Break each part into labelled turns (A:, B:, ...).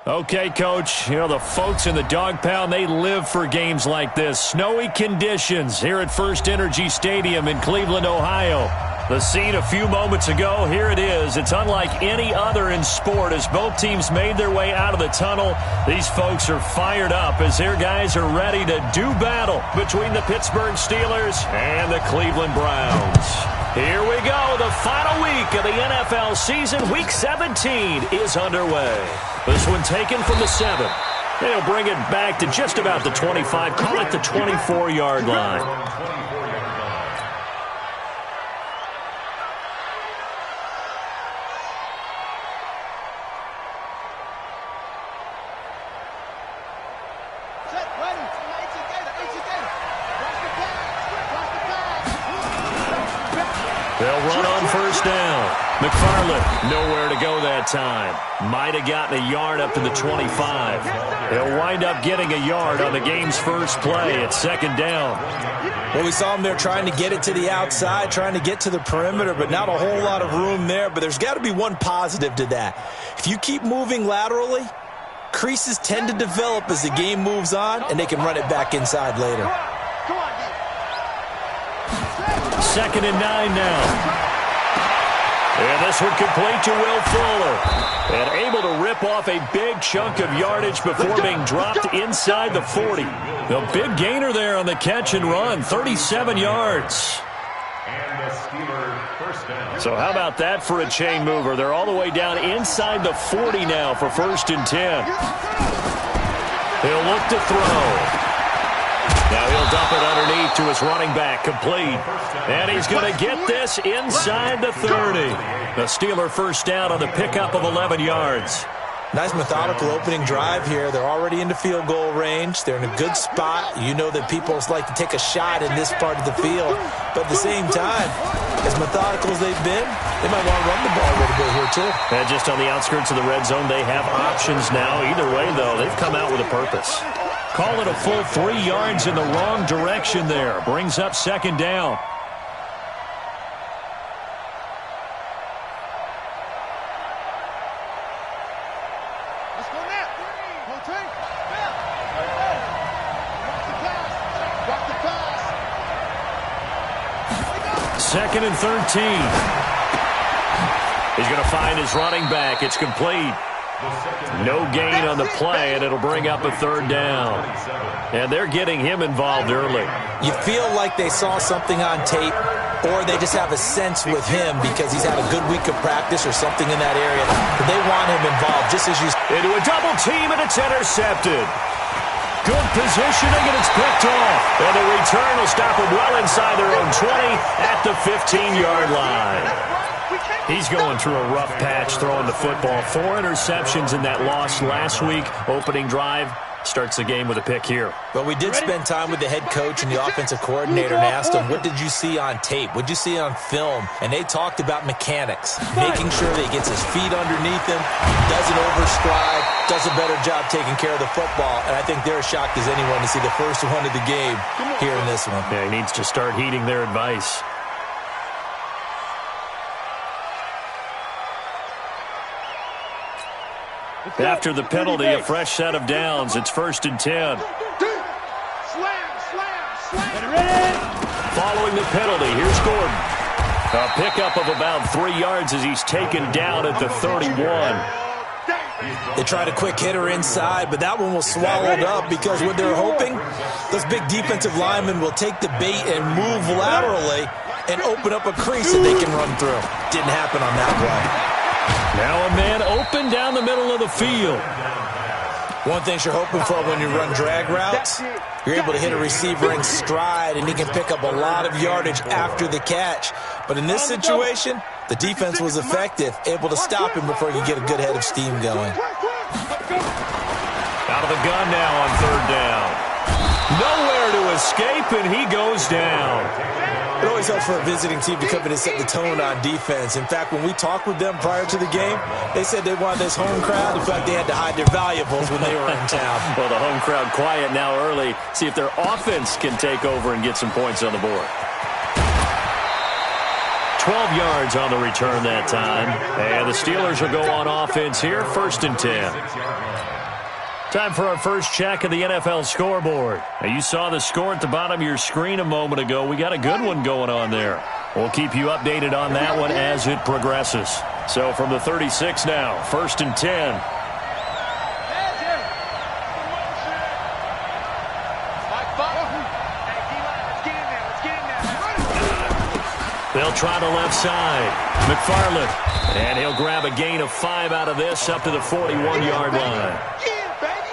A: Okay, Coach, you know, the folks in the dog pound, they live for games like this. Snowy conditions here at First Energy Stadium in Cleveland, Ohio. The scene a few moments ago, here it is. It's unlike any other in sport as both teams made their way out of the tunnel. These folks are fired up as their guys are ready to do battle between the Pittsburgh Steelers and the Cleveland Browns. Here we go. The final week of the NFL season, Week 17, is underway. This one taken from the 7. They'll bring it back to just about the 25. Call it the 24-yard line. They'll run on first down. McFarland nowhere to go that time. Might have gotten a yard up to the 25. He'll wind up getting a yard on the game's first play at second down.
B: Well, we saw him there trying to get it to the outside, trying to get to the perimeter, but not a whole lot of room there. But there's got to be one positive to that. If you keep moving laterally, creases tend to develop as the game moves on, and they can run it back inside later.
A: Second and 9 now. And this one complete to Will Fuller. And able to rip off a big chunk of yardage before being dropped inside the 40. The big gainer there on the catch and run, 37 yards. So how about that for a chain mover? They're all the way down inside the 40 now for first and 10. He'll look to throw. Now he'll dump it underneath to his running back, complete. And he's going to get this inside the 30. The Steeler first down on the pickup of 11 yards.
B: Nice methodical opening drive here. They're already into field goal range. They're in a good spot. You know that people like to take a shot in this part of the field. But at the same time, as methodical as they've been, they might want to run the ball a little bit here too.
A: And just on the outskirts of the red zone, they have options now. Either way, though, they've come out with a purpose. Call it a full 3 yards in the wrong direction there. Brings up second down.
C: Let's go now. Go team.
A: Second and 13. He's going to find his running back. It's complete. No gain on the play, and it'll bring up a third down. And they're getting him involved early.
B: You feel like they saw something on tape, or they just have a sense with him because he's had a good week of practice or something in that area. But they want him involved, just as you...
A: Into a double team, and it's intercepted. Good positioning, and it's picked off. And the return will stop him well inside their own 20 at the 15-yard line. He's going through a rough patch throwing the football. 4 interceptions in that loss last week. Opening drive starts the game with a pick here.
B: But we did spend time with the head coach and the offensive coordinator and asked him, what did you see on tape? What did you see on film? And they talked about mechanics, making sure that he gets his feet underneath him, doesn't overstride, does a better job taking care of the football. And I think they're as shocked as anyone to see the first one of the game here in this one.
A: Yeah, he needs to start heeding their advice. After the penalty, a fresh set of downs. It's first and 10. Following the penalty, here's Gordon. A pickup of about 3 yards as he's taken down at the 31.
B: They tried a quick hitter inside, but that one was swallowed up because what they're hoping, those big defensive linemen will take the bait and move laterally and open up a crease that they can run through. Didn't happen on that play.
A: Now a man open down the middle of the field.
B: One thing you're hoping for when you run drag routes, you're able to hit a receiver in stride, and he can pick up a lot of yardage after the catch. But in this situation, the defense was effective, able to stop him before he could get a good head of steam going.
A: Out of the gun now on third down. Nowhere to escape, and he goes down.
B: It always helps for a visiting team to come in and set the tone on defense. In fact, when we talked with them prior to the game, they said they wanted this home crowd. In fact, they had to hide their valuables when they were in town.
A: Well, the home crowd quiet now early. See if their offense can take over and get some points on the board. 12 yards on the return that time. And the Steelers will go on offense here, 1st and 10. Time for our first check of the NFL scoreboard. Now, you saw the score at the bottom of your screen a moment ago. We got a good one going on there. We'll keep you updated on that one as it progresses. So from the 36 now, 1st and 10. They'll try the left side. McFarland. And he'll grab a gain of 5 out of this up to the 41-yard line.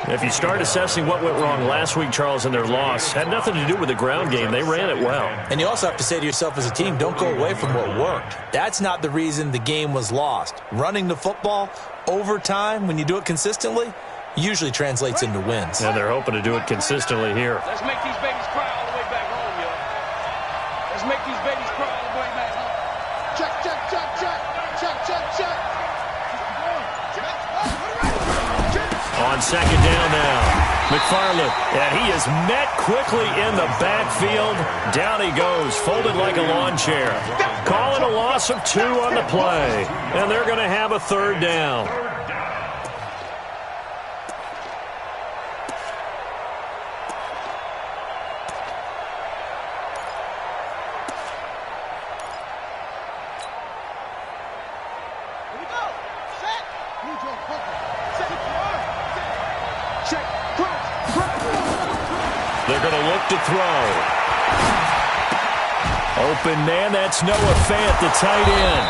A: If you start assessing what went wrong last week, Charles, in their loss, had nothing to do with the ground game. They ran it well.
B: And you also have to say to yourself as a team, don't go away from what worked. That's not the reason the game was lost. Running the football over time, when you do it consistently, usually translates into wins.
A: And they're hoping to do it consistently here.
D: Let's make these babies cry all the way back home, yo. Let's make these babies cry all the way back home.
C: Check, check, check, check. Check, check, check.
A: On 2nd down now, McFarland, and he is met quickly in the backfield. Down he goes, folded like a lawn chair. Calling a loss of 2 on the play, and they're going to have a 3rd down. They're going to look to throw. Open man, that's Noah Fant, the tight end.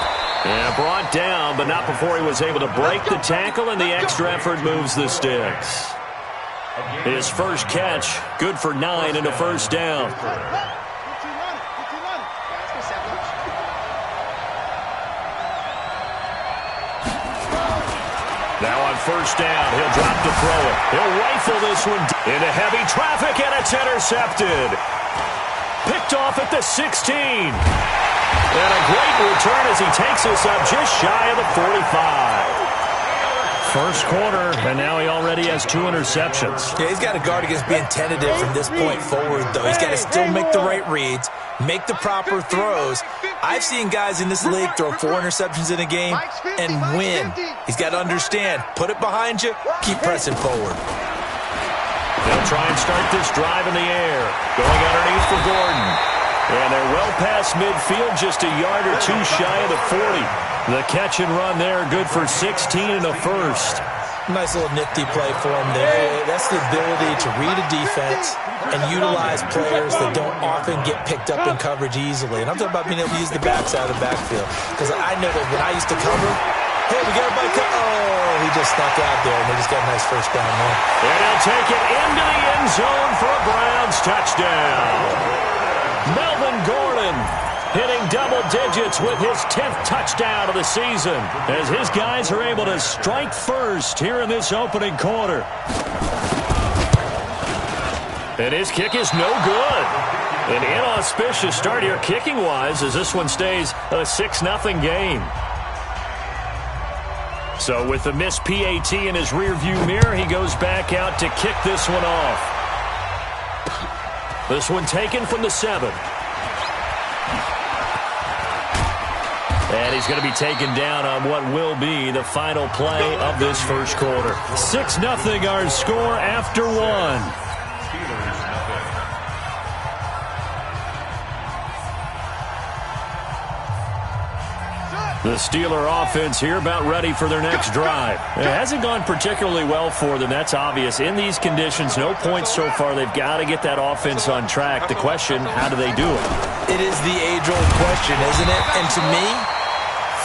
A: And brought down, but not before he was able to break the tackle, and the extra effort moves the sticks. His first catch, good for 9 and a 1st down. Now on 1st down, he'll drop to throw it. He'll rifle this one into heavy traffic, and it's intercepted. Picked off at the 16. And a great return as he takes us up just shy of the 45. First quarter, and now he already has 2 interceptions.
B: Yeah, he's got to guard against being tentative from this point forward, though. He's got to still make the right reads, make the proper throws. I've seen guys in this league throw 4 interceptions in a game and win. He's got to understand, put it behind you, keep pressing forward.
A: They'll try and start this drive in the air. Going underneath for Gordon. And they're well past midfield, just a yard or 2 shy of the 40. The catch and run there, good for 16 and a 1st.
B: Nice little nifty play for him there. That's the ability to read a defense and utilize players that don't often get picked up in coverage easily. And I'm talking about being able to use the backside of the backfield. Because I know that when I used to cover, hey, we got everybody oh, he just stuck out there, and they just got a nice 1st down there.
A: And he'll take it into the end zone for a Browns touchdown. Melvin Gordon hitting double digits with his 10th touchdown of the season as his guys are able to strike first here in this opening quarter. And his kick is no good. An inauspicious start here kicking-wise as this one stays a 6-0 game. So with the missed PAT in his rearview mirror, he goes back out to kick this one off. This one taken from the 7. And he's going to be taken down on what will be the final play of this first quarter. 6-0 our score after 1. The Steeler offense here about ready for their next drive. It hasn't gone particularly well for them. That's obvious. In these conditions, no points so far. They've got to get that offense on track. The question, how do they do it?
B: It is the age-old question, isn't it? And to me,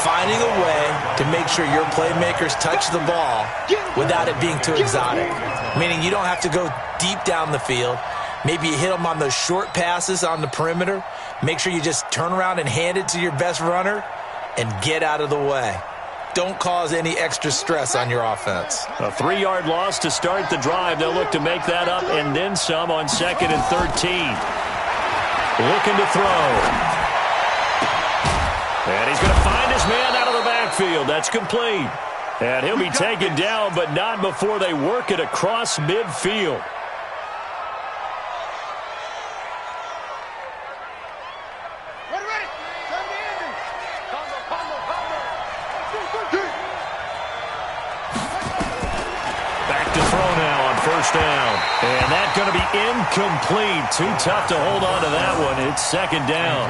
B: finding a way to make sure your playmakers touch the ball without it being too exotic. Meaning you don't have to go deep down the field. Maybe you hit them on those short passes on the perimeter. Make sure you just turn around and hand it to your best runner and get out of the way. Don't cause any extra stress on your offense.
A: A 3-yard loss to start the drive. They'll look to make that up and then some on 2nd and 13. Looking to throw. And he's going to find his man out of the backfield. That's complete. And he'll be taken down, but not before they work it across midfield. first down. And that's going to be incomplete. Too tough to hold on to that one. It's second down.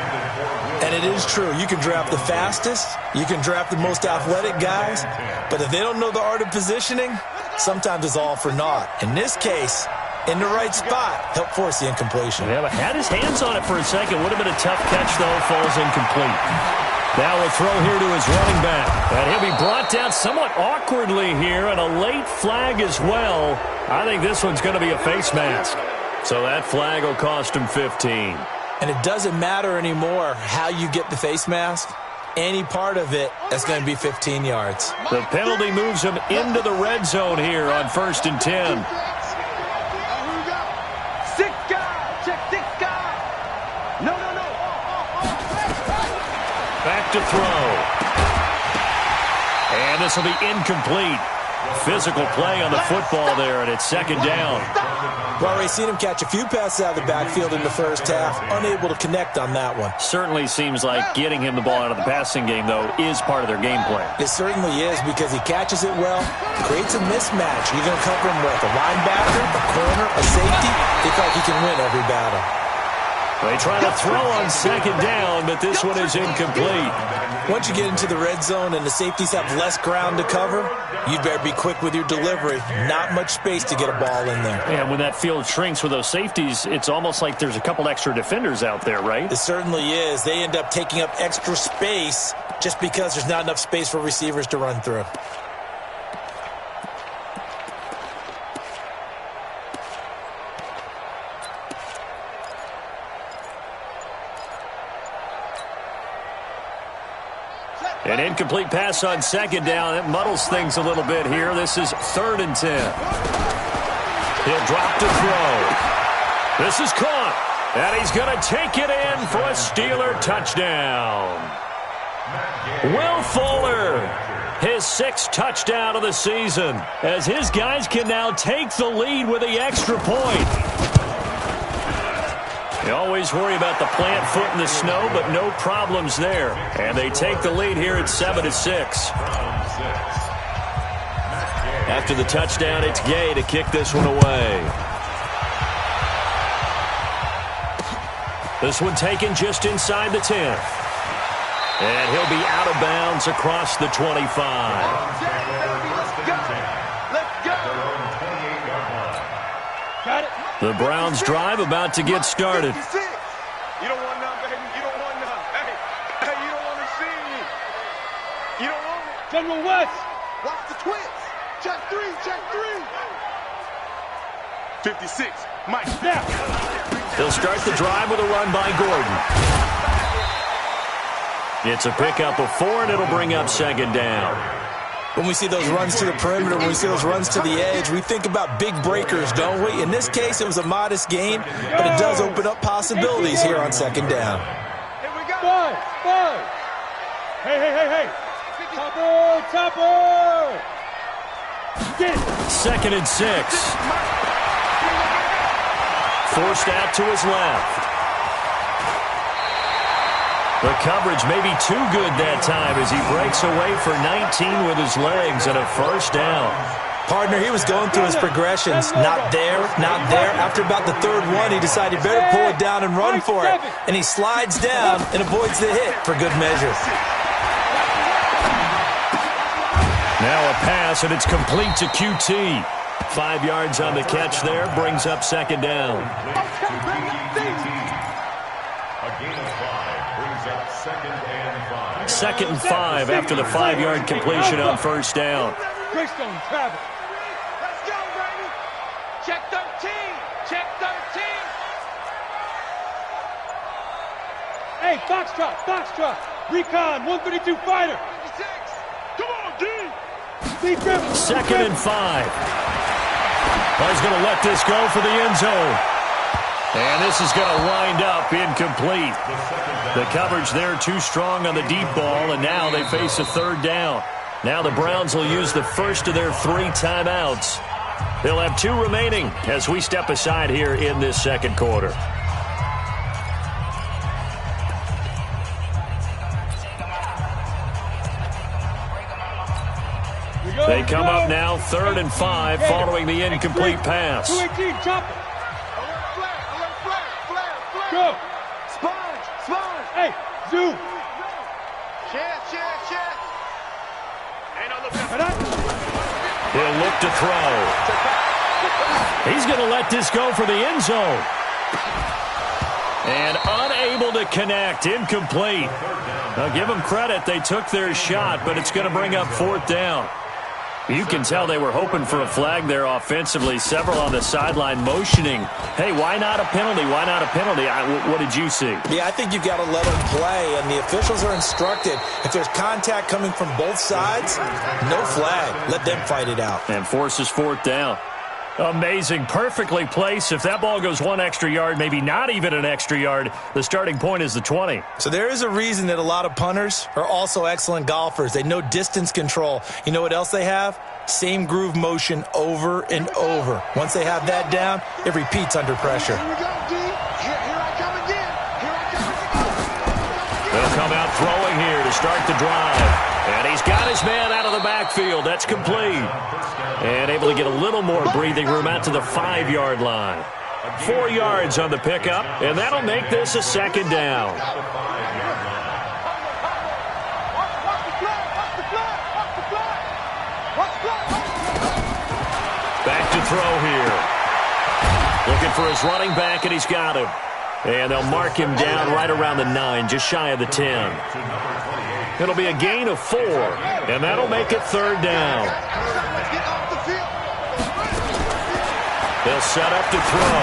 B: And it is true. You can draft the fastest. You can draft the most athletic guys. But if they don't know the art of positioning, sometimes it's all for naught. In this case, in the right spot, help force the incompletion.
A: Yeah, but had his hands on it for a second. Would have been a tough catch, though. Falls incomplete. Now we'll throw here to his running back. And he'll be brought down somewhat awkwardly here, and a late flag as well. I think this one's going to be a face mask. So that flag will cost him 15.
B: And it doesn't matter anymore how you get the face mask. Any part of it, that's going to be 15 yards.
A: The penalty moves him into the red zone here on 1st and 10.
D: Six guy. Check six guy. No.
A: Back to throw. And this will be incomplete. Physical play on the football there, and it's second down.
B: Well, we've seen him catch a few passes out of the backfield in the first half, unable to connect on that one.
A: Certainly seems like getting him the ball out of the passing game, though, is part of their game plan.
B: It certainly is, because he catches it well, creates a mismatch. You're going to cover him with a linebacker, a corner, a safety. They feel like he can win every battle.
A: They try to throw on second down, but this one is incomplete.
B: Once you get into the red zone and the safeties have less ground to cover, you'd better be quick with your delivery. Not much space to get a ball in there.
A: And when that field shrinks with those safeties, it's almost like there's a couple extra defenders out there, right?
B: It certainly is. They end up taking up extra space just because there's not enough space for receivers to run through.
A: An incomplete pass on second down. That muddles things a little bit here. This is 3rd and 10. He'll drop to throw. This is caught. And he's going to take it in for a Steeler touchdown. Will Fuller, his 6th touchdown of the season, as his guys can now take the lead with the extra point. You always worry about the plant foot in the snow, but no problems there. And they take the lead here at 7-6. After the touchdown, it's Gay to kick this one away. This one taken just inside the 10. And he'll be out of bounds across the 25.
D: Got it.
A: The Browns drive about to get started.
C: You don't want none, baby. You don't want none. Hey, you don't want to see me. You don't want it.
D: General West.
C: Watch the twins. Check three. 56. Mike.
D: Snap.
A: They'll start the drive with a run by Gordon. It's a pickup of 4, and it'll bring up second down.
B: When we see those runs to the perimeter, when we see those runs to the edge, we think about big breakers, don't we? In this case, it was a modest gain, but it does open up possibilities here on second down.
C: Here we go.
D: Five. Hey. Topper. Get it.
A: 2nd and 6. Forced out to his left. The coverage may be too good that time as he breaks away for 19 with his legs and a first down.
B: Partner, he was going through his progressions. Not there. After about the 3rd one, he decided better pull it down and run for it. And he slides down and avoids the hit for good measure.
A: Now a pass, and it's complete to QT. 5 yards on the catch there, brings up second down. Second and 5 after the 5-yard completion on first down.
D: Greystone travel.
C: Let's go, baby. Check 13.
D: Hey, Foxtrot. Recon, 132 fighter.
C: 56. Come on, D.
D: Steve Griffin.
A: 2nd and 5. Well, he's going to let this go for the end zone. And this is going to wind up incomplete. The coverage there too strong on the deep ball, and now they face a 3rd down. Now the Browns will use the first of their 3 timeouts. They'll have 2 remaining as we step aside here in this second quarter. They come up now 3rd and 5 following the incomplete pass.
D: 218, chop it. Go. Sponge. Hey, zoom.
C: Chance. Ain't no looking.
A: He'll look to throw. He's going to let this go for the end zone. And unable to connect. Incomplete. Now give them credit. They took their shot, but it's going to bring up 4th down. You can tell they were hoping for a flag there offensively. Several on the sideline motioning. Hey, why not a penalty? Why not a penalty? What did you see?
B: Yeah, I think you've got to let them play, and the officials are instructed. If there's contact coming from both sides, no flag. Let them fight it out.
A: And forces 4th down. Amazing. Perfectly placed. If that ball goes 1 extra yard, maybe not even an extra yard, the starting point is the 20.
B: So there is a reason that a lot of punters are also excellent golfers. They know distance control. You know what else they have? Same groove motion over and over. Once they have that down, it repeats under pressure.
C: Here we go, D. Here I come again.
A: They'll come out throwing here to start the drive. And he's got his man out of the backfield. That's complete. And able to get a little more breathing room out to the 5-yard line. 4 yards on the pickup, and that'll make this a 2nd down. Back to throw here. Looking for his running back, and he's got him. And they'll mark him down right around the 9, just shy of the 10. It'll be a gain of 4, and that'll make it 3rd down. They'll set up to throw.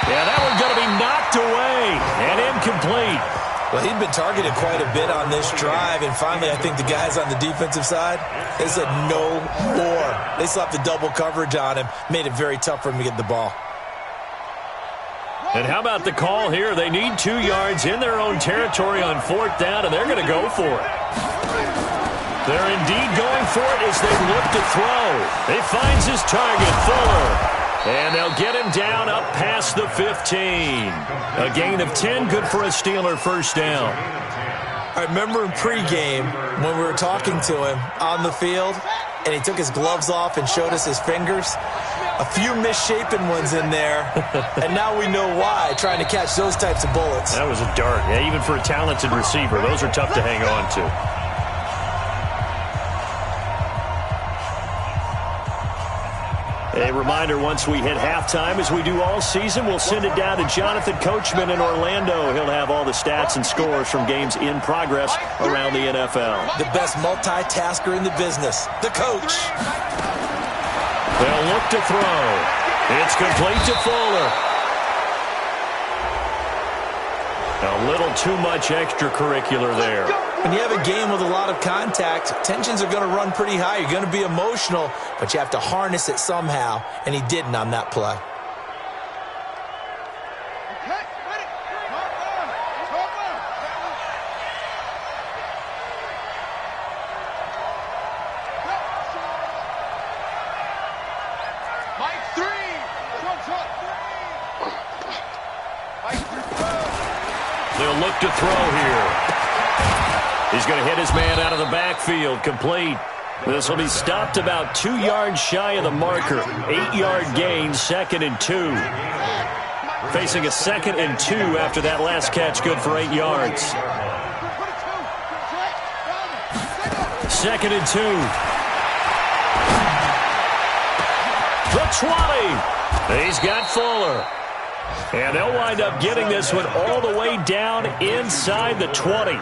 A: Yeah, that one's going to be knocked away and incomplete.
B: Well, he'd been targeted quite a bit on this drive, and finally I think the guys on the defensive side, they said no more. They slapped the double coverage on him, made it very tough for him to get the ball.
A: And how about the call here? They need 2 yards in their own territory on 4th down, and they're going to go for it. They're indeed going for it as they look to throw. He finds his target, Fuller. And they'll get him down up past the 15. A gain of 10, good for a Steeler 1st down.
B: I remember in pregame when we were talking to him on the field, and he took his gloves off and showed us his fingers. A few misshapen ones in there, and now we know why, trying to catch those types of bullets.
A: That was a dart. Yeah, even for a talented receiver, those are tough to hang on to. A reminder, once we hit halftime, as we do all season, we'll send it down to Jonathan Coachman in Orlando. He'll have all the stats and scores from games in progress around the NFL.
B: The best multitasker in the business, the coach.
A: They'll look to throw. It's complete to Fuller. A little too much extracurricular there.
B: When you have a game with a lot of contact, tensions are going to run pretty high. You're going to be emotional, but you have to harness it somehow, and he didn't on that play.
A: They'll look to throw here. He's going to hit his man out of the backfield, complete. This will be stopped about 2 yards shy of the marker. 8-yard gain, 2nd and 2. Facing a 2nd and 2 after that last catch, good for 8 yards. 2nd and 2. The 20. He's got Fuller. And they'll wind up getting this one all the way down inside the 20.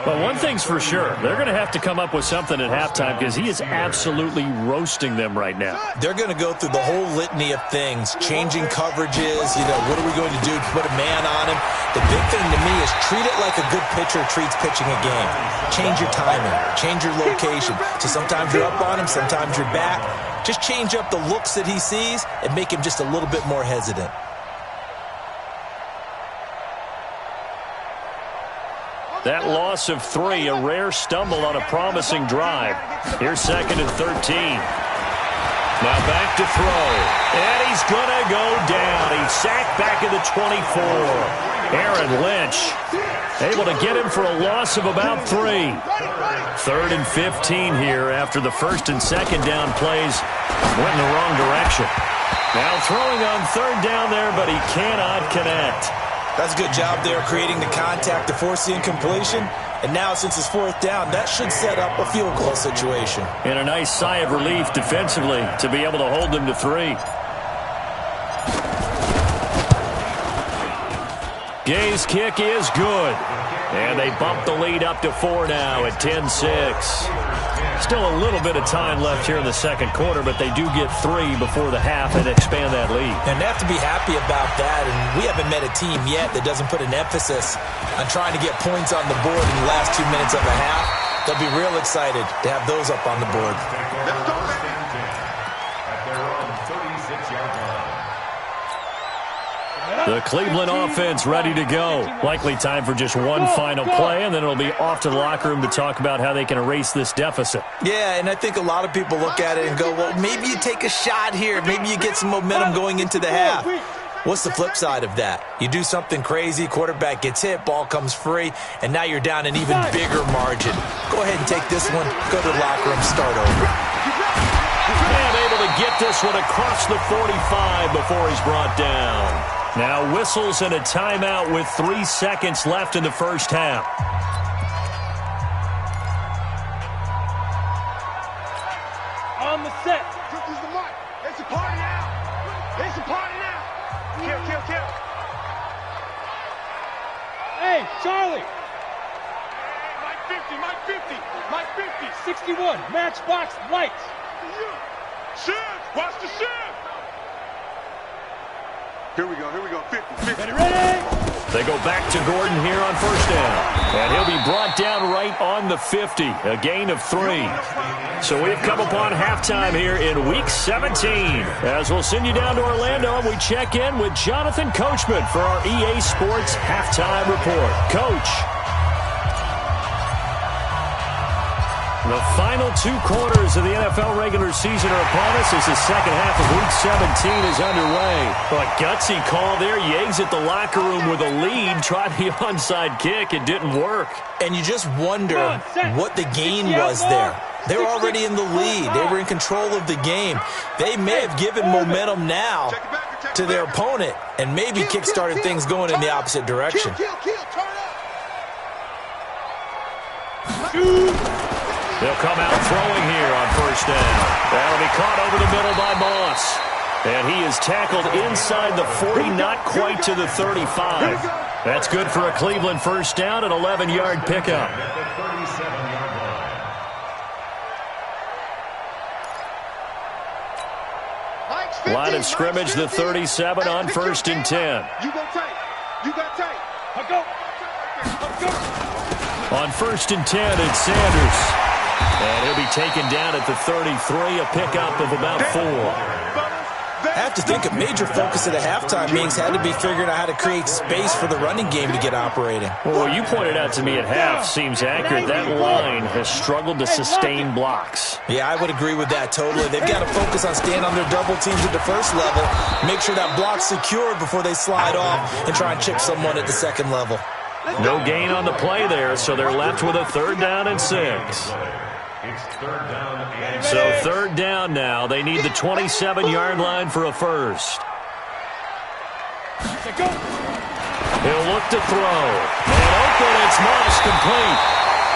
A: But one thing's for sure, they're going to have to come up with something at halftime because he is absolutely roasting them right now.
B: They're going to go through the whole litany of things, changing coverages, what are we going to do to put a man on him? The big thing to me is treat it like a good pitcher treats pitching a game. Change your timing, change your location. So sometimes you're up on him, sometimes you're back. Just change up the looks that he sees and make him just a little bit more hesitant.
A: That loss of 3, a rare stumble on a promising drive. Here's 2nd and 13. Now back to throw. And he's going to go down. He's sacked back at the 24. Aaron Lynch able to get him for a loss of about 3. 3rd and 15 here after the first and second down plays went in the wrong direction. Now throwing on 3rd down there, but he cannot connect.
B: That's a good job there creating the contact to force the incompletion. And now since it's 4th down, that should set up a field goal situation.
A: And a nice sigh of relief defensively to be able to hold them to 3. Gay's kick is good. And they bump the lead up to 4 now at 10-6. Still a little bit of time left here in the second quarter, but they do get 3 before the half and expand that lead.
B: And they have to be happy about that. And we haven't met a team yet that doesn't put an emphasis on trying to get points on the board in the last 2 minutes of a half. They'll be real excited to have those up on the board.
A: The Cleveland offense ready to go. Likely time for just one final play, and then it'll be off to the locker room to talk about how they can erase this deficit.
B: Yeah, and I think a lot of people look at it and go, well, maybe you take a shot here. Maybe you get some momentum going into the half. What's the flip side of that? You do something crazy, quarterback gets hit, ball comes free, and now you're down an even bigger margin. Go ahead and take this one, go to the locker room, start over.
A: And able to get this one across the 45 before he's brought down. Now whistles and a timeout with 3 seconds left in the first half.
D: On the set.
C: This is the mark. It's a party now. It's a party now. Kill, kill, kill.
D: Hey, Charlie.
C: Mike 50, Mike 50, Mike 50.
D: 61, matchbox lights.
C: Shift, watch the shift. Here we go, 50, 50.
D: Ready, ready.
A: They go back to Gordon here on first down. And he'll be brought down right on the 50, a gain of 3. So we've come upon halftime here in Week 17. As we'll send you down to Orlando, and we check in with Jonathan Coachman for our EA Sports Halftime Report. Coach. The final 2 quarters of the NFL regular season are upon us as the second half of Week 17 is underway. A gutsy call there. You exit the locker room with a lead, tried the onside kick. It didn't work.
B: And you just wonder what the gain was there. They're already in the lead. They were in control of the game. They may have given momentum now to their opponent and maybe kick-started things going in the opposite direction.
A: They'll come out throwing here on first down. That'll be caught over the middle by Moss. And he is tackled inside the 40, not quite to the 35. That's good for a Cleveland first down, an 11-yard pickup. Line of scrimmage, the 37 on first and 10.
C: You go tight. You got tight.
D: I'll go.
A: On first and 10, it's Sanders. And he'll be taken down at the 33, a pickup of about 4.
B: I have to think a major focus at the halftime meetings had to be figuring out how to create space for the running game to get operating.
A: Well, what you pointed out to me at half seems accurate. That line has struggled to sustain blocks.
B: Yeah, I would agree with that totally. They've got to focus on staying on their double teams at the first level, make sure that block's secured before they slide off and try and chip someone at the second level.
A: No gain on the play there, so they're left with a 3rd down and 6. So 3rd down now. They need the 27-yard line for a first. He'll look to throw. And open, it's Moss complete.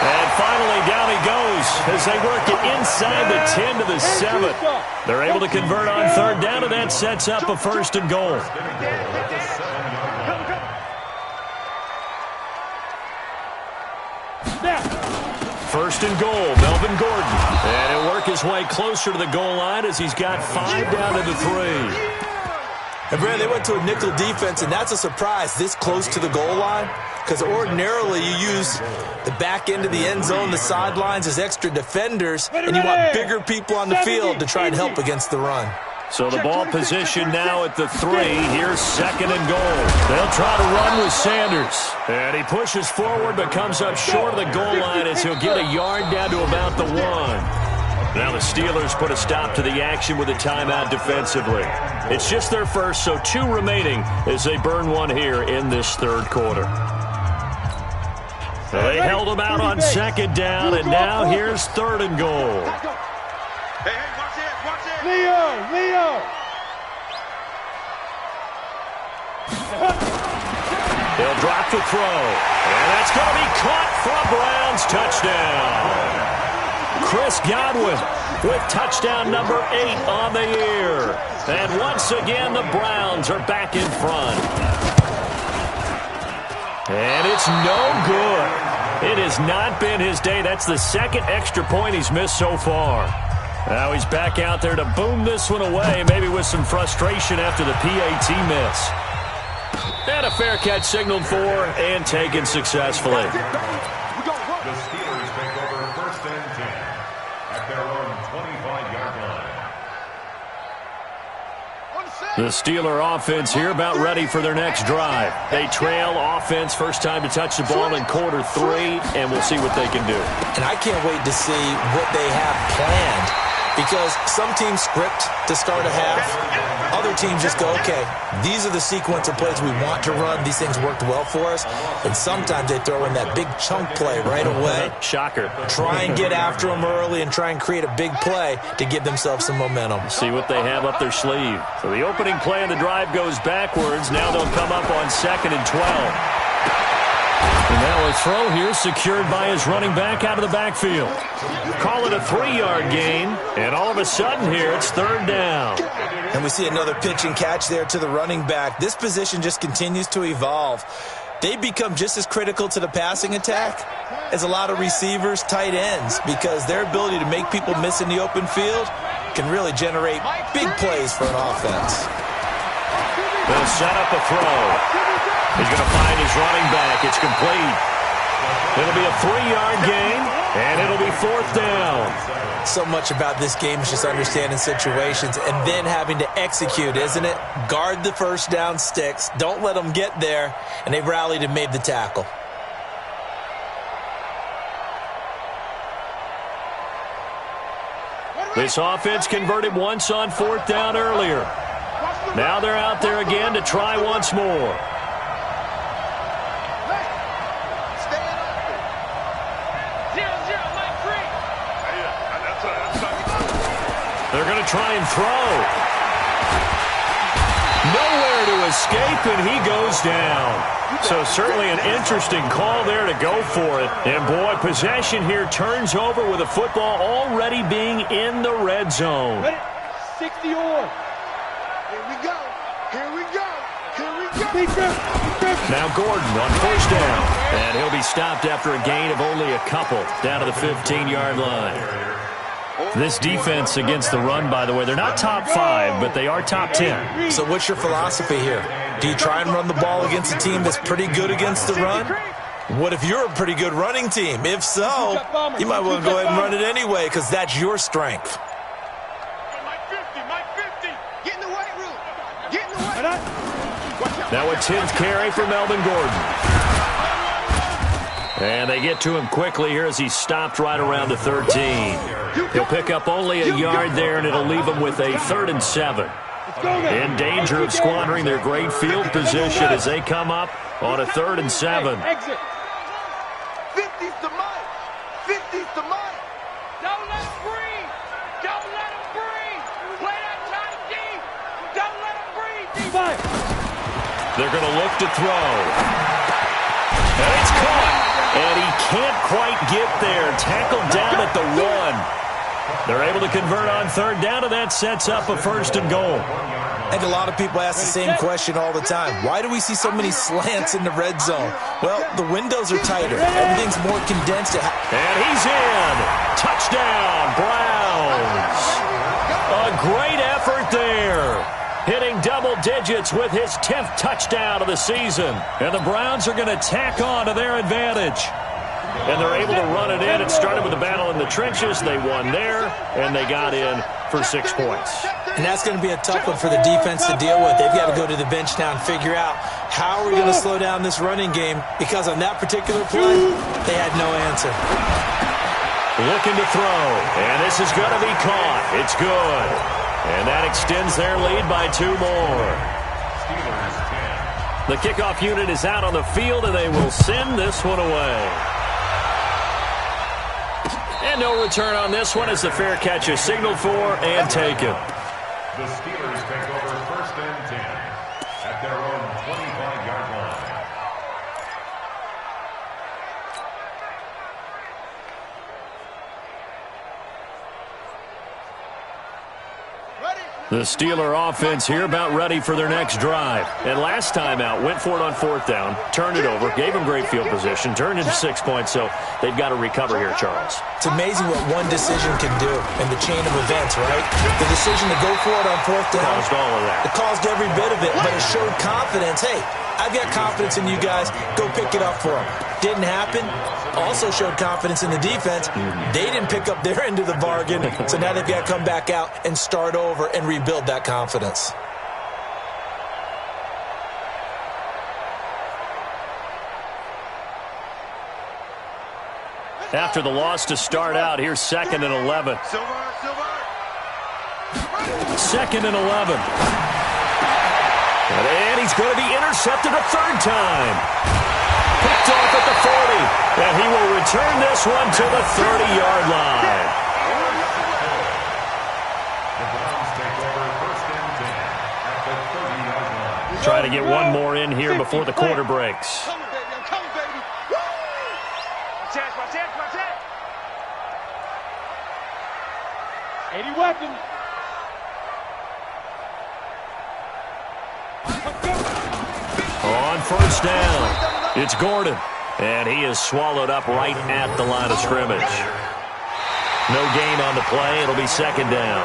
A: And finally down he goes as they work it inside the 10 to the 7. They're able to convert on 3rd down, and that sets up a 1st and goal. First and goal, Melvin Gordon. And he'll work his way closer to the goal line as he's got 5 down to the 3.
B: And Brad, they went to a nickel defense, and that's a surprise this close to the goal line. Because ordinarily you use the back end of the end zone, the sidelines as extra defenders, and you want bigger people on the field to try and help against the run.
A: So the ball position now at the 3. Here's 2nd and goal. They'll try to run with Sanders. And he pushes forward but comes up short of the goal line as he'll get a yard down to about the 1. Now the Steelers put a stop to the action with a timeout defensively. It's just their first, so 2 remaining as they burn one here in this third quarter. So they held them out on second down, and now here's 3rd and goal.
C: Hey, watch it.
D: Leo!
A: They'll drop the throw, and that's going to be caught for a Browns touchdown. Chris Godwin with touchdown number 8 on the year. And once again, the Browns are back in front. And it's no good. It has not been his day. That's the 2nd extra point he's missed so far. Now he's back out there to boom this one away, maybe with some frustration after the PAT miss. And a fair catch signaled for and taken successfully.
E: The Steelers take over 1st and 10 at their own 25-yard line.
A: The Steeler offense here about ready for their next drive. They trail offense, first time to touch the ball in quarter 3, and we'll see what they can do.
B: And I can't wait to see what they have planned, because some teams script to start a half. Other teams just go, okay, these are the sequence of plays we want to run. These things worked well for us. And sometimes they throw in that big chunk play right away.
A: Shocker.
B: Try and get after them early and try and create a big play to give themselves some momentum.
A: See what they have up their sleeve. So the opening play of the drive goes backwards. Now they'll come up on 2nd and 12. And now a throw here secured by his running back out of the backfield. Call it a 3-yard gain, and all of a sudden here it's 3rd down.
B: And we see another pitch and catch there to the running back. This position just continues to evolve. They become just as critical to the passing attack as a lot of receivers, tight ends, because their ability to make people miss in the open field can really generate big plays for an offense.
A: They'll set up a throw. He's going to find his running back. It's complete. It'll be a 3-yard gain, and it'll be 4th down.
B: So much about this game is just understanding situations and then having to execute, isn't it? Guard the first down sticks. Don't let them get there. And they rallied and made the tackle.
A: This offense converted once on 4th down earlier. Now they're out there again to try once more. They're going to try and throw. Nowhere to escape, and he goes down. So certainly an interesting call there to go for it. And, boy, possession here turns over with the football already being in the red zone.
D: 60 on.
C: Here we go.
A: Now Gordon on 1st down. And he'll be stopped after a gain of only a couple down to the 15-yard line. This defense against the run, by the way, they're not top 5, but they are top 10.
B: So what's your philosophy here? Do you try and run the ball against a team that's pretty good against the run? What if you're a pretty good running team? If so, you might want to go ahead and run it anyway, because that's your strength.
C: Get in the weight room. Get in the weight room.
A: Now a 10th carry for Melvin Gordon. And they get to him quickly here as he's stopped right around the 13. He'll pick up only a yard there, and it'll leave him with a 3rd and 7. In danger of squandering their great field position as they come up on a 3rd and 7.
C: 50's to Mike. 50's to Mike.
D: Don't let him breathe. Don't let him breathe. Play that tight deep. Don't let him breathe.
A: They're going to look to throw. And it's caught. And he can't quite get there. Tackled down at the 1. They're able to convert on 3rd down, and that sets up a 1st and goal.
B: And a lot of people ask the same question all the time. Why do we see so many slants in the red zone? Well, the windows are tighter. Everything's more condensed.
A: And he's in. Touchdown, Browns. A great effort there. Hitting double digits with his 10th touchdown of the season. And the Browns are going to tack on to their advantage. And they're able to run it in. It started with a battle in the trenches. They won there, and they got in for 6 points.
B: And that's going to be a tough one for the defense to deal with. They've got to go to the bench now and figure out how are we going to slow down this running game, because on that particular play, they had no answer.
A: Looking to throw. And this is going to be caught. It's good. And that extends their lead by 2 more. The kickoff unit is out on the field, and they will send this one away. And no return on this one as the fair catch is signaled for and taken.
E: The Steelers take over 1st and 10 at their own 25-yard line.
A: The Steeler offense here about ready for their next drive. And last time out, went for it on 4th down, turned it over, gave them great field position, turned into 6 points, so they've got to recover here, Charles.
B: It's amazing what one decision can do in the chain of events, right? The decision to go for it on 4th down.
A: Caused all of that.
B: It caused every bit of it, but it showed confidence. Hey, I've got confidence in you guys. Go pick it up for them. Didn't happen. Also showed confidence in the defense. They didn't pick up their end of the bargain, so now they've got to come back out and start over and rebuild that confidence.
A: After the loss to start out, here's 2nd and 11. 2nd and 11. And he's going to be intercepted a 3rd time. Picked off at the 40. And he will return this one to the 30-yard line.
E: The Browns take over 1st and 10 at the 30-yard line.
A: Try to get one more in here before the quarter breaks.
D: Come on, baby. I'm coming, baby. Woo! Watch that. 80 weapons.
A: On 1st down, it's Gordon. And he is swallowed up right at the line of scrimmage. No gain on the play. It'll be 2nd down.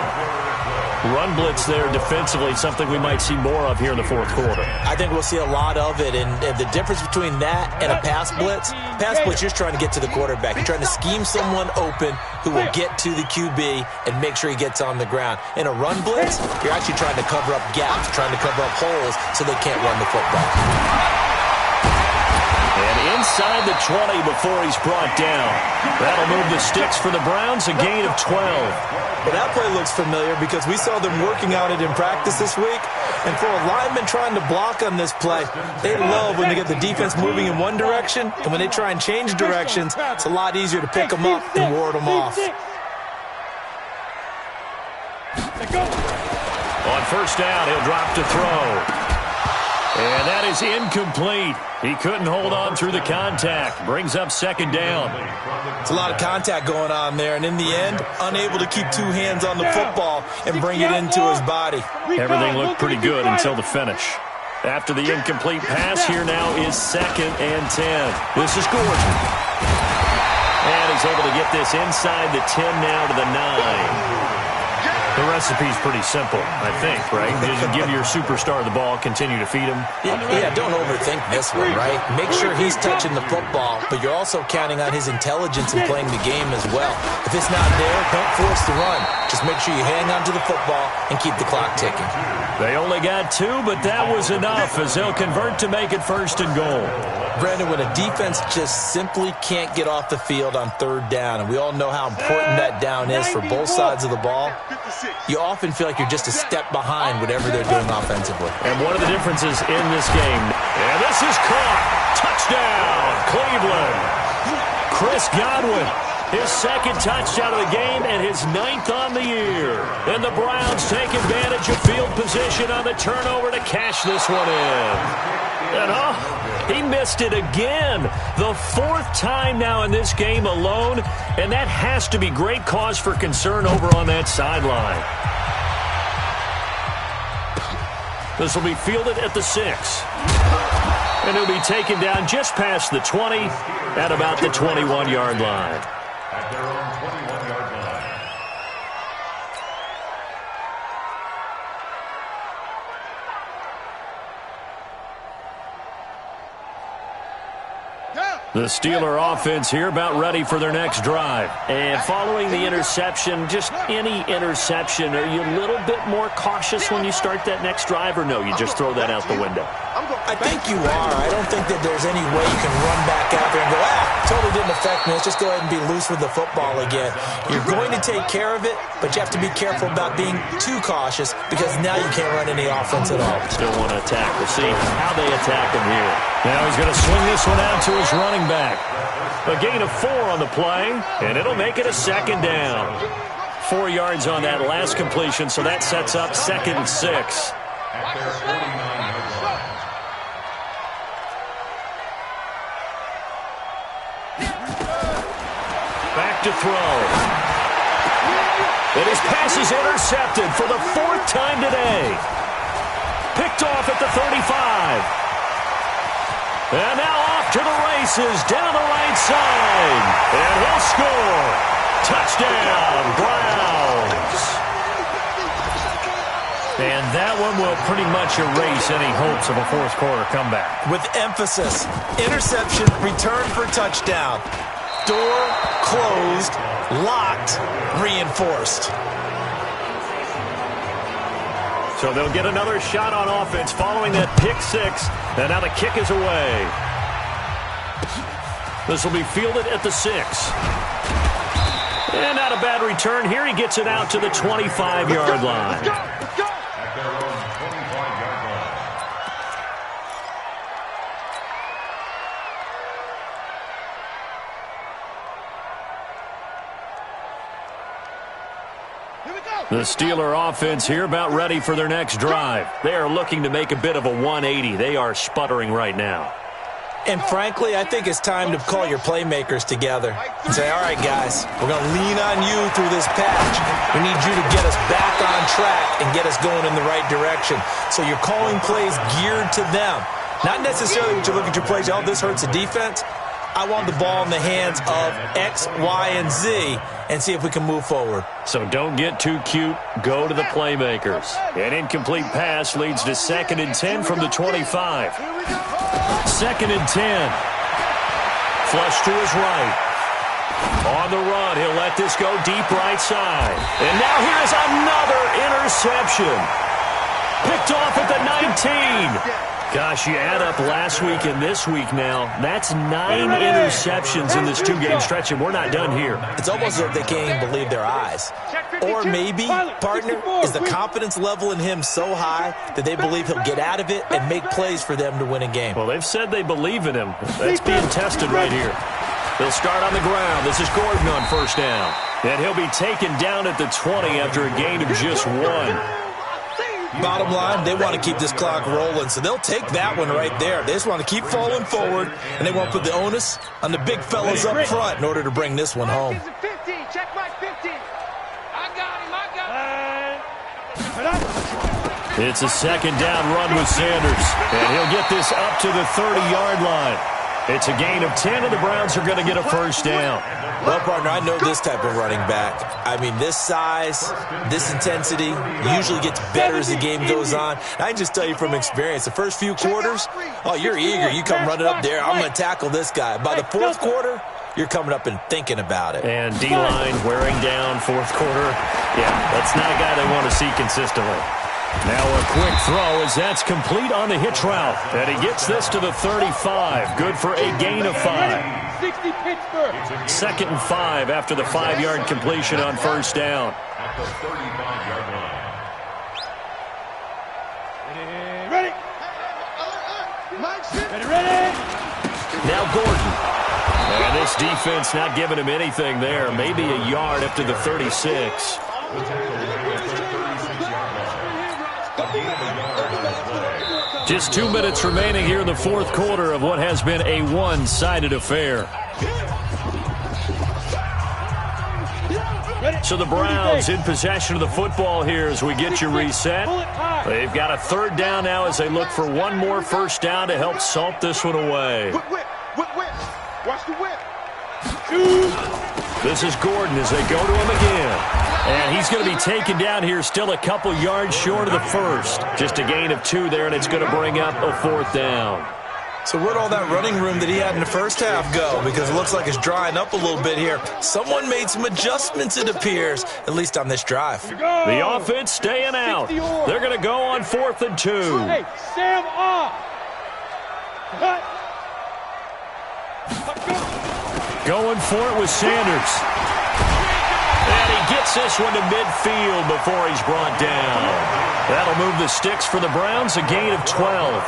A: Run blitz there defensively, something we might see more of here in the 4th quarter.
B: I think we'll see a lot of it, and the difference between that and a pass blitz, you're just trying to get to the quarterback. You're trying to scheme someone open who will get to the QB and make sure he gets on the ground. In a run blitz, you're actually trying to cover up gaps, trying to cover up holes so they can't run the football.
A: And inside the 20 before he's brought down. That'll move the sticks for the Browns, a gain of 12.
B: Well, that play looks familiar because we saw them working on it in practice this week. And for a lineman trying to block on this play, they love when they get the defense moving in one direction. And when they try and change directions, it's a lot easier to pick them up and ward them off.
A: On 1st down, he'll drop to throw. And that is incomplete. He couldn't hold on through the contact. Brings up 2nd down.
B: It's a lot of contact going on there, and in the end, unable to keep 2 hands on the football and bring it into his body.
A: Everything looked pretty good until the finish. After the incomplete pass, here now is 2nd and 10. This is Gordon. And he's able to get this inside the 10 now to the 9. The recipe's pretty simple, I think, right? Just give your superstar the ball, continue to feed him.
B: Yeah, don't overthink this one, right? Make sure he's touching the football, but you're also counting on his intelligence in playing the game as well. If it's not there, don't force the run. Just make sure you hang on to the football and keep the clock ticking.
A: They only got 2, but that was enough as they'll convert to make it 1st and goal.
B: Brandon, when a defense just simply can't get off the field on 3rd down, and we all know how important that down is for both sides of the ball, you often feel like you're just a step behind whatever they're doing offensively.
A: And one of the differences in this game, and this is caught. Touchdown, Cleveland. Chris Godwin, his 2nd touchdown of the game and his 9th on the year. And the Browns take advantage of field position on the turnover to cash this one in. And he missed it again. The 4th time now in this game alone, and that has to be great cause for concern over on that sideline. This will be fielded at the 6. And he'll be taken down just past the 20 at about the 21-yard line.
E: At their own 21-yard line.
A: The Steeler offense here about ready for their next drive. And following the interception, just any interception, are you a little bit more cautious when you start that next drive, or no, you just throw that out the window?
B: I think you are. I don't think that there's any way you can run back out there and go, totally didn't affect me. Let's just go ahead and be loose with the football again. You're going to take care of it, but you have to be careful about being too cautious because now you can't run any offense at all.
A: Still want to attack. We'll see how they attack him here. Now he's going to swing this one out to his running back. A gain of 4 on the play, and it'll make it a second down. 4 yards on that last completion, so that sets up 2nd and 6.
E: At their 49-yard line.
A: Back to throw. And his pass is intercepted for the 4th time today. Picked off at the 35. And now off to the races down the right side. And he'll score. Touchdown, Browns. And that one will pretty much erase any hopes of a fourth quarter comeback.
B: With emphasis, interception, return for touchdown. Door closed, locked, reinforced.
A: So they'll get another shot on offense following that pick 6. And now the kick is away. This will be fielded at the 6. And not a bad return here. He gets it out to the 25-yard line.
E: At their own 25-yard line.
A: The Steeler offense here about ready for their next drive. They are looking to make a bit of a 180. They are sputtering right now.
B: And frankly, I think it's time to call your playmakers together and say, all right, guys, we're going to lean on you through this patch. We need you to get us back on track and get us going in the right direction. So you're calling plays geared to them. Not necessarily when you look at your plays, oh, this hurts the defense. I want the ball in the hands of X, Y, and Z and see if we can move forward.
A: So don't get too cute. Go to the playmakers. An incomplete pass leads to 2nd and 10 from the 25. 2nd and 10. Flush to his right. On the run, he'll let this go deep right side. And now here's another interception. Picked off at the 19. Gosh, you add up last week and this week now, that's 9 interceptions in this 2-game stretch, and we're not done here.
B: It's almost as if they can't even believe their eyes. Or maybe, partner, is the confidence level in him so high that they believe he'll get out of it and make plays for them to win a game.
A: Well, they've said they believe in him. That's being tested right here. They'll start on the ground. This is Gordon on 1st down. And he'll be taken down at the 20 after a gain of just 1.
B: Bottom line, they want to keep this clock rolling, so they'll take that one right there. They just want to keep falling forward, and they want to put the onus on the big fellas up front in order to bring this one home.
D: Check my 50. I got him.
A: It's a 2nd down run with Sanders, and he'll get this up to the 30-yard line. It's a gain of 10, and the Browns are going to get a 1st down.
B: Well, partner, I know this type of running back. I mean, this size, this intensity usually gets better as the game goes on. And I can just tell you from experience, the first few quarters, oh, you're eager. You come running up there, I'm going to tackle this guy. By the 4th quarter, you're coming up and thinking about it.
A: And D-line wearing down 4th quarter. Yeah, that's not a guy they want to see consistently. Now a quick throw as that's complete on the hitch route. And he gets this to the 35. Good for a gain of 5. 2nd and 5 after the 5-yard completion on 1st down.
E: At the 35-yard line.
D: Ready?
A: Now Gordon. And this defense not giving him anything there. Maybe a yard up to the 36. Just 2 minutes remaining here in the 4th quarter of what has been a one-sided affair. So the Browns in possession of the football here as we get you reset. They've got a 3rd down now as they look for one more 1st down to help salt this one away.
C: Watch the whip.
A: This is Gordon as they go to him again. And he's going to be taken down here still a couple yards short of the 1st. Just a gain of 2 there, and it's going to bring up a 4th down.
B: So where'd all that running room that he had in the first half go? Because it looks like it's drying up a little bit here. Someone made some adjustments, it appears, at least on this drive.
A: The offense staying out. They're going to go on 4th and 2.
D: Hey, Sam off.
A: Going for it with Sanders. And he gets this one to midfield before he's brought down. That'll move the sticks for the Browns, a gain of 12.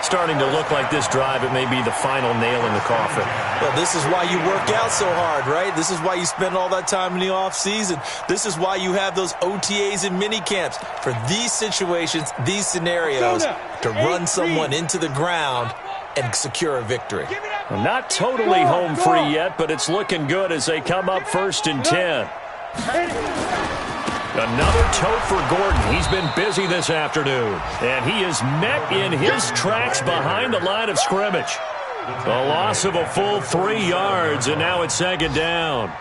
A: Starting to look like this drive, it may be the final nail in the coffin.
B: Well, this is why you work out so hard, right? This is why you spend all that time in the offseason. This is why you have those OTAs and mini camps. For these situations, these scenarios, to run someone into the ground and secure a victory.
A: Well, not totally home free yet, but it's looking good as they come up 1st and 10. Another tote for Gordon. He's been busy this afternoon. And he is met in his tracks behind the line of scrimmage. A loss of a full 3 yards, and now it's 2nd down.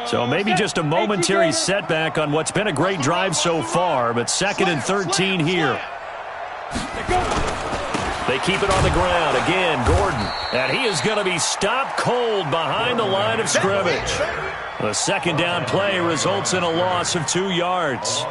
A: So maybe just a momentary setback on what's been a great drive so far, but 2nd and 13 here. They keep it on the ground. Again, Gordon. And he is going to be stopped cold behind the line of scrimmage. The 2nd down play results in a loss of 2 yards.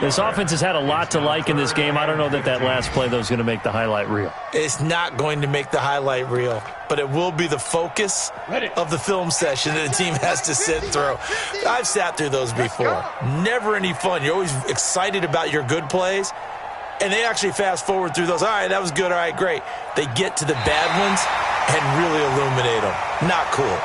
A: This offense has had a lot to like in this game. I don't know that last play, though, is going to make the highlight reel.
B: It's not going to make the highlight reel, but it will be the focus of the film session that the team has to sit through. I've sat through those before. Never any fun. You're always excited about your good plays, and they actually fast forward through those. All right, that was good. All right, great. They get to the bad ones and really illuminate them. Not cool.